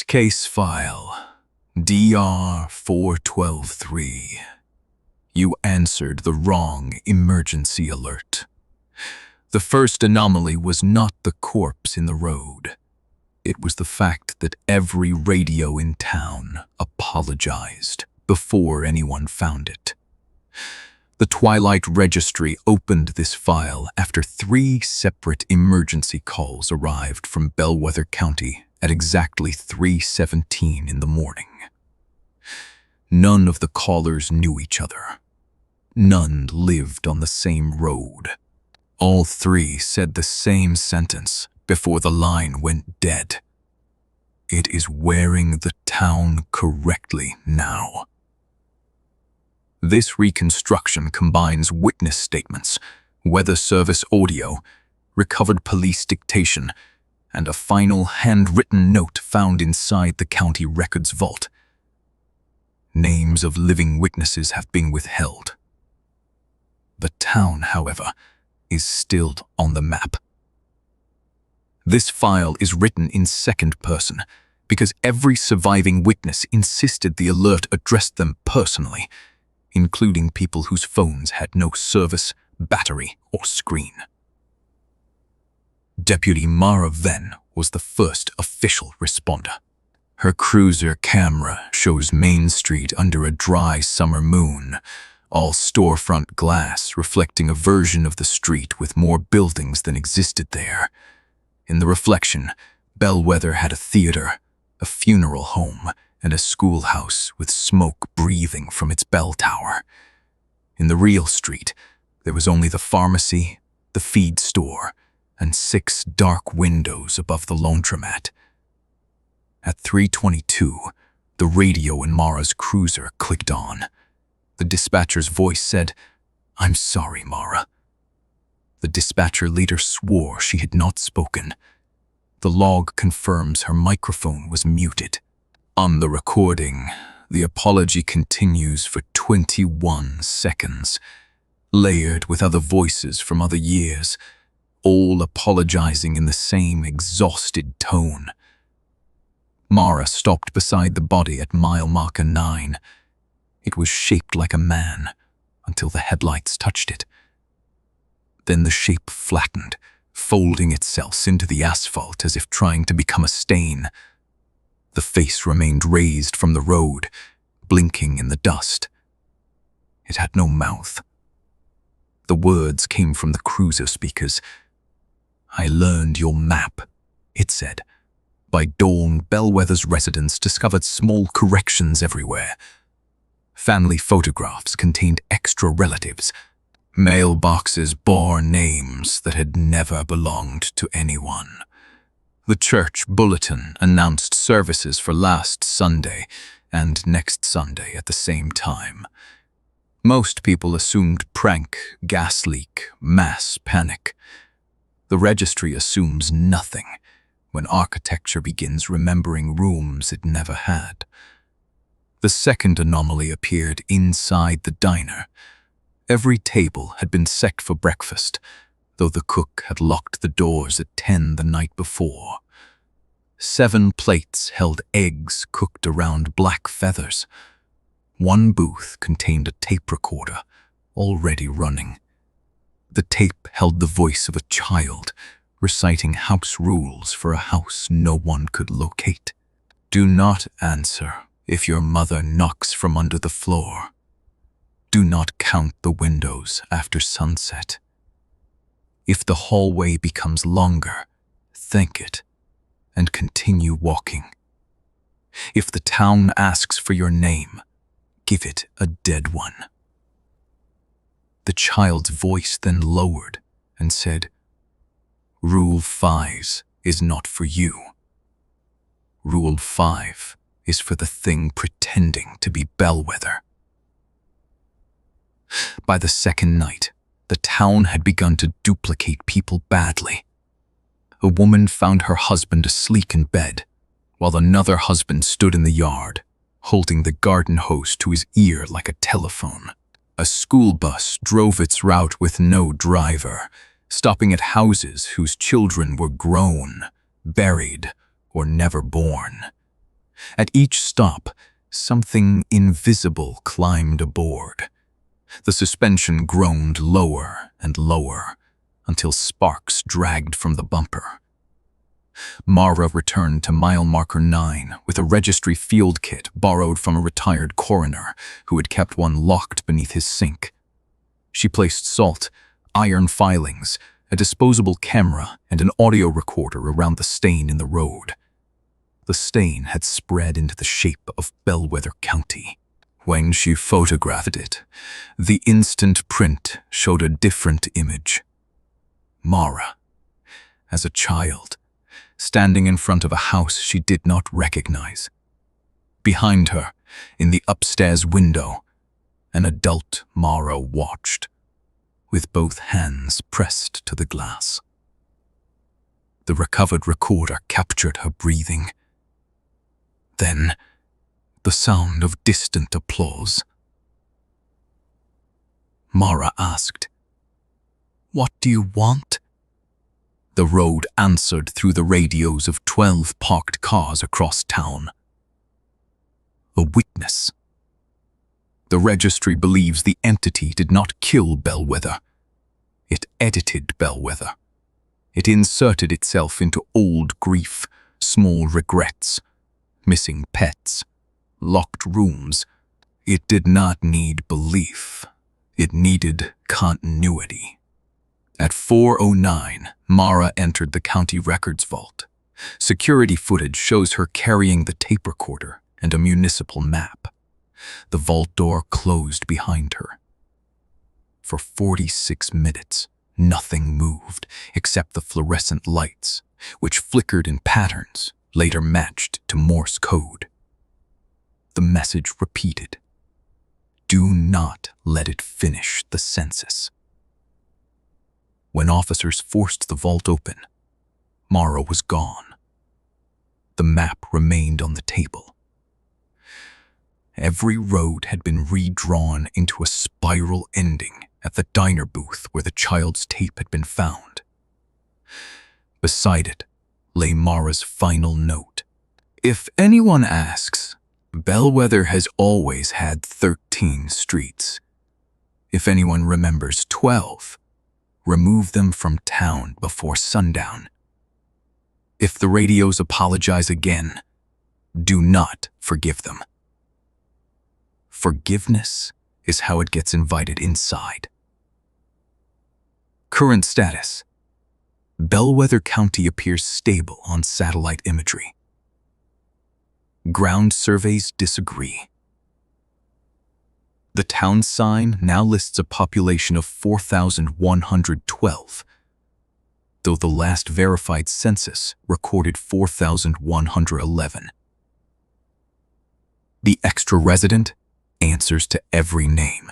Case file DR 4123. You answered the wrong emergency alert. The first anomaly was not the corpse in the road. It was the fact that every radio in town apologized before anyone found it. The Twilight Registry opened this file after 3 separate emergency calls arrived from Bellwether County at exactly 3:17 in the morning. None of the callers knew each other. None lived on the same road. All 3 said the same sentence before the line went dead. It is wearing the town correctly now. This reconstruction combines witness statements, weather service audio, recovered police dictation, and a final handwritten note found inside the county records vault. Names of living witnesses have been withheld. The town, however, is still on the map. This file is written in second person because every surviving witness insisted the alert addressed them personally, including people whose phones had no service, battery, or screen. Deputy Mara Venn was the first official responder. Her cruiser camera shows Main Street under a dry summer moon, all storefront glass reflecting a version of the street with more buildings than existed there. In the reflection, Bellwether had a theater, a funeral home, and a schoolhouse with smoke breathing from its bell tower. In the real street, there was only the pharmacy, the feed store, and 6 dark windows above the laundromat. At 3:22, the radio in Mara's cruiser clicked on. The dispatcher's voice said, "I'm sorry, Mara." The dispatcher later swore she had not spoken. The log confirms her microphone was muted. On the recording, the apology continues for 21 seconds, layered with other voices from other years, all apologizing in the same exhausted tone. Mara stopped beside the body at mile marker 9. It was shaped like a man until the headlights touched it. Then the shape flattened, folding itself into the asphalt as if trying to become a stain. The face remained raised from the road, blinking in the dust. It had no mouth. The words came from the cruiser speakers. "I learned your map," it said. By dawn, Bellwether's residents discovered small corrections everywhere. Family photographs contained extra relatives. Mailboxes bore names that had never belonged to anyone. The church bulletin announced services for last Sunday and next Sunday at the same time. Most people assumed prank, gas leak, mass panic. The registry assumes nothing when architecture begins remembering rooms it never had. The second anomaly appeared inside the diner. Every table had been set for breakfast, though the cook had locked the doors at 10 the night before. 7 plates held eggs cooked around black feathers. 1 booth contained a tape recorder, already running. The tape held the voice of a child, reciting house rules for a house no one could locate. "Do not answer if your mother knocks from under the floor. Do not count the windows after sunset. If the hallway becomes longer, thank it and continue walking. If the town asks for your name, give it a dead one." The child's voice then lowered and said, "Rule 5 is not for you. Rule 5 is for the thing pretending to be Bellwether." By the second night, the town had begun to duplicate people badly. A woman found her husband asleep in bed, while another husband stood in the yard, holding the garden hose to his ear like a telephone. A school bus drove its route with no driver, stopping at houses whose children were grown, buried, or never born. At each stop, something invisible climbed aboard. The suspension groaned lower and lower until sparks dragged from the bumper. Mara returned to mile marker 9 with a registry field kit borrowed from a retired coroner who had kept one locked beneath his sink. She placed salt, iron filings, a disposable camera, and an audio recorder around the stain in the road. The stain had spread into the shape of Bellwether County. When she photographed it, the instant print showed a different image. Mara, as a child, standing in front of a house she did not recognize. Behind her, in the upstairs window, an adult Mara watched, with both hands pressed to the glass. The recovered recorder captured her breathing. Then, the sound of distant applause. Mara asked, "What do you want?" The road answered through the radios of 12 parked cars across town. A witness. The registry believes the entity did not kill Bellwether. It edited Bellwether. It inserted itself into old grief, small regrets, missing pets, locked rooms. It did not need belief. It needed continuity. At 4:09, Mara entered the county records vault. Security footage shows her carrying the tape recorder and a municipal map. The vault door closed behind her. For 46 minutes, nothing moved except the fluorescent lights, which flickered in patterns, later matched to Morse code. The message repeated, "Do not let it finish the census." When officers forced the vault open, Mara was gone. The map remained on the table. Every road had been redrawn into a spiral ending at the diner booth where the child's tape had been found. Beside it lay Mara's final note. "If anyone asks, Bellwether has always had 13 streets. If anyone remembers 12, remove them from town before sundown. If the radios apologize again, do not forgive them." Forgiveness is how it gets invited inside. Current status. Bellwether County appears stable on satellite imagery. Ground surveys disagree. The town sign now lists a population of 4,112, though the last verified census recorded 4,111. The extra resident answers to every name.